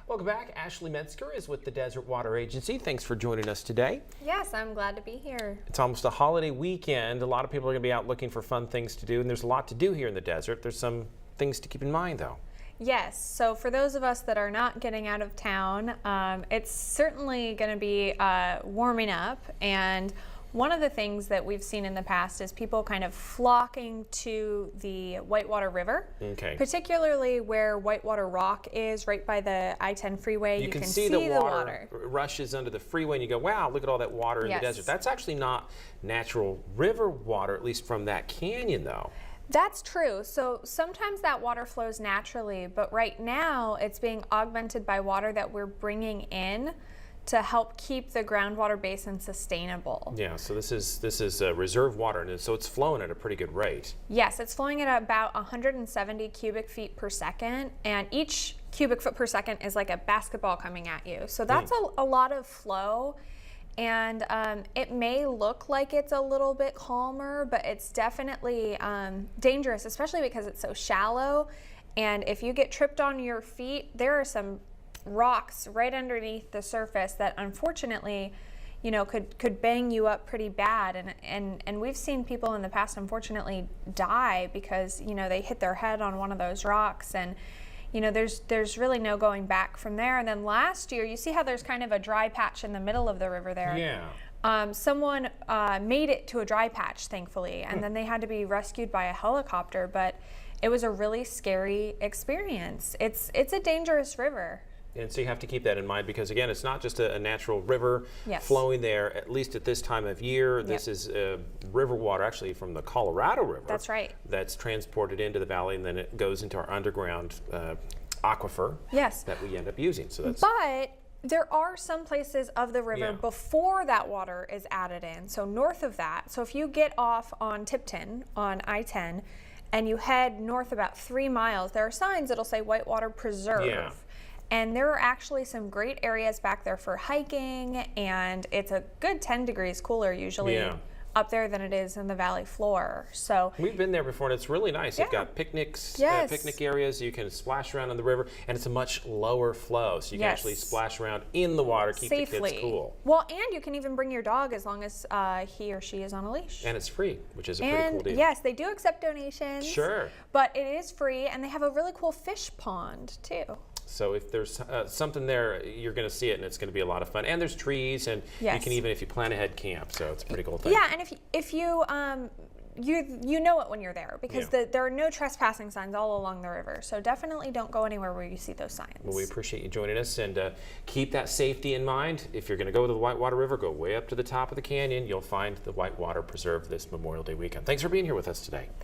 Welcome back. Ashley Metzger is with the Desert Water Agency. Thanks for joining us today. Yes, I'm glad to be here. It's almost a holiday weekend. A lot of people are going to be out looking for fun things to do, and there's a lot to do here in the desert. There's some things to keep in mind, though. Yes, so for those of us that are not getting out of town, it's certainly going to be warming up, and one of the things that we've seen in the past is people kind of flocking to the Whitewater River, particularly where Whitewater Rock is, right by the I-10 freeway. You can see the water rushes under the freeway, and you go, wow, look at all that water in the desert. That's actually not natural river water, at least from that canyon, though. That's true. So sometimes that water flows naturally, but right now it's being augmented by water that we're bringing in to help keep the groundwater basin sustainable. Yeah, so this is reserve water, and so it's flowing at a pretty good rate. Yes, it's flowing at about 170 cubic feet per second, and each cubic foot per second is like a basketball coming at you. So that's a lot of flow, and it may look like it's a little bit calmer, but it's definitely dangerous, especially because it's so shallow, and if you get tripped on your feet, there are some rocks right underneath the surface that unfortunately, you know, could bang you up pretty bad, and we've seen people in the past unfortunately die because, you know, they hit their head on one of those rocks, and you know, there's really no going back from there. And then last year, you see how there's kind of a dry patch in the middle of the river there. Yeah. Someone made it to a dry patch, thankfully, and then they had to be rescued by a helicopter, but it was a really scary experience. It's a dangerous river. And so you have to keep that in mind because, again, it's not just a natural river flowing there, at least at this time of year. This is river water actually from the Colorado River. That's right. That's transported into the valley, and then it goes into our underground aquifer that we end up using. So that's. But there are some places of the river before that water is added in, so north of that. So if you get off on Tipton on I-10 and you head north about 3 miles, there are signs that'll say Whitewater Preserve. Yeah. And there are actually some great areas back there for hiking, and it's a good 10 degrees cooler usually up there than it is in the valley floor. So we've been there before, and it's really nice. You've got picnics, picnic areas. You can splash around in the river, and it's a much lower flow, so you can actually splash around in the water, keep the kids cool. Well, and you can even bring your dog as long as he or she is on a leash. And it's free, which is a pretty cool deal. Yes, they do accept donations. Sure. But it is free, and they have a really cool fish pond too. So if there's something there, you're going to see it, and it's going to be a lot of fun. And there's trees, and you can even, if you plan ahead, camp. So it's a pretty cool thing. Yeah, and if you you know it when you're there because there are no trespassing signs all along the river. So definitely don't go anywhere where you see those signs. Well, we appreciate you joining us, and keep that safety in mind. If you're going to go to the Whitewater River, go way up to the top of the canyon. You'll find the Whitewater Preserve this Memorial Day weekend. Thanks for being here with us today.